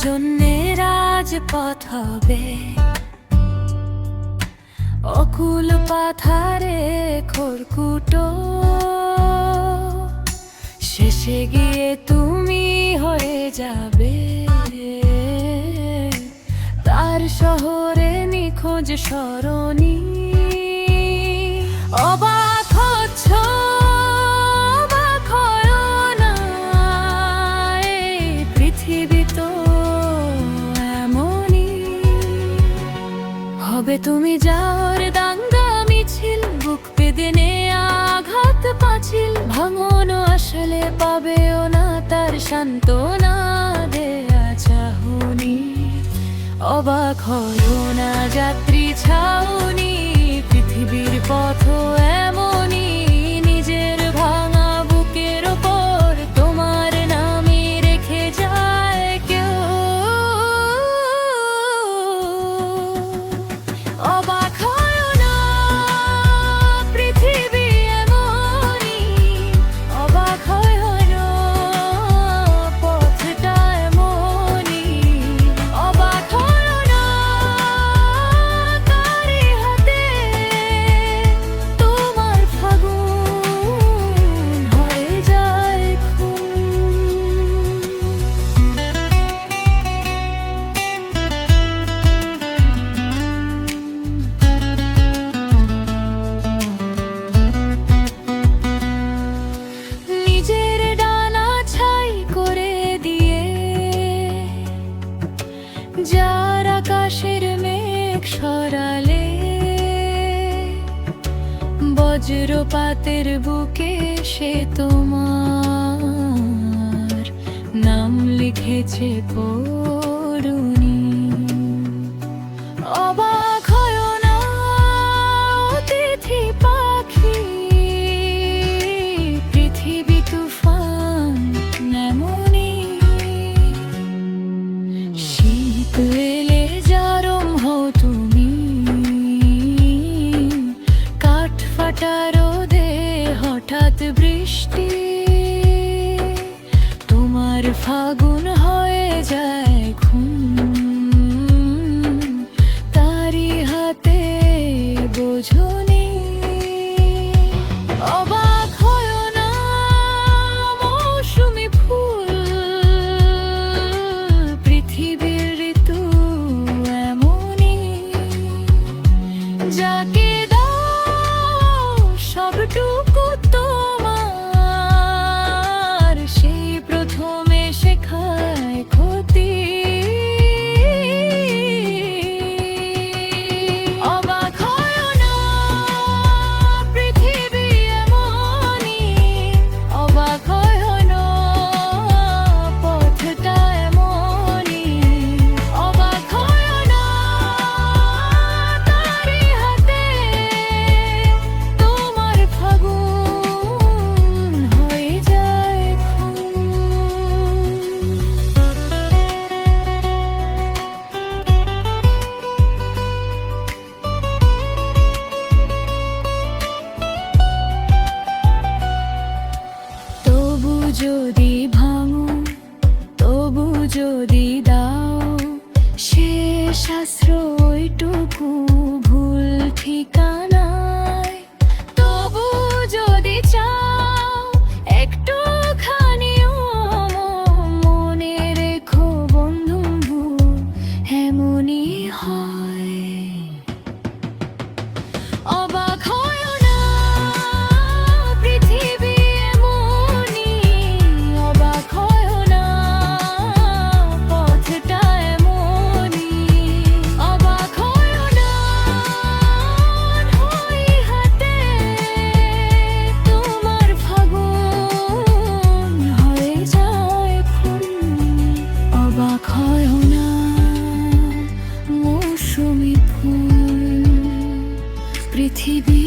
জন্যে রাজপথ হবে, অকুল পাথারে খড়কুটো। শেষে গিয়ে তুমি হয়ে যাবে তার শহরে নিখোঁজ সরণি। অবাক হচ্ছ, অবাক হয়ো না, এই পৃথিবী তো এমনই হবে। তুমি যাওয়ার দাঙ্গা মিছিল, বুক পেদে নেয়া আঘাত পাঁচিল, ভাঙন আসলে পাবেও না তার সান্ত্বনা দেয়া চাহনি। অবাক হয়ো না যাত্রী ছাউনি, পৃথিবীর পথ এমনই, নিজের ভাঙা বুকের ওপর তোমার নামই রেখে যায় কেউ। অবাক হয়ো না, পৃথিবী এমনই, অবাক হয়ো না, পথটা এমনই, অবাক হয়ো না, তারই হাতে তোমার ফাগুন হয়ে যায় খুন। নিজের ডানা ছাই করে দিয়ে যার আকাশের মেঘ সরালে, বজ্রপাতের বুকে সে তোমার নাম লিখেছে করুণী। অবাক হয়ো না, অতিথি পাখি, পৃথিবী তুফান এমনই। শীত এলে জারম হও তুমি, কাঠ ফাটা রোদে হঠাৎ বৃষ্টি, তোমার ফাগুন হয়ে যায় খুন, তারই হাতে বোঝনি। অবাক হয়ো না, মৌসুমি ফুল, পৃথিবীর ঋতু এমনই, যাকে দাও সবটুকু তোমার, সেই প্রথমে শেখায় ক্ষতি। অবাক হয়ো না, পৃথিবী এমনই, অবাক হয়ো না, পথটা এমনই, অবাক হয়ো না, তারই হাতে তোমার ফাগুন হয়ে যায় খুন। তবু যদি ভাঙো, তবু যদি দাও শেষ আশ্রয়টুকু ভুল ঠিকানায়, তবু যদি চাও একটুখানিও মনে রেখো বন্ধু, এমনই হয়। অবাক হয়ো না, পৃথিবী এমনই, অবাক হয়ো না, পথটা এমনই, অবাক হয়ো না, ওই হাতে তোমার ফাগুন হয়ে যায় খুন। অবাক হয়ো না, মৌসুমি ফুল, পৃথিবী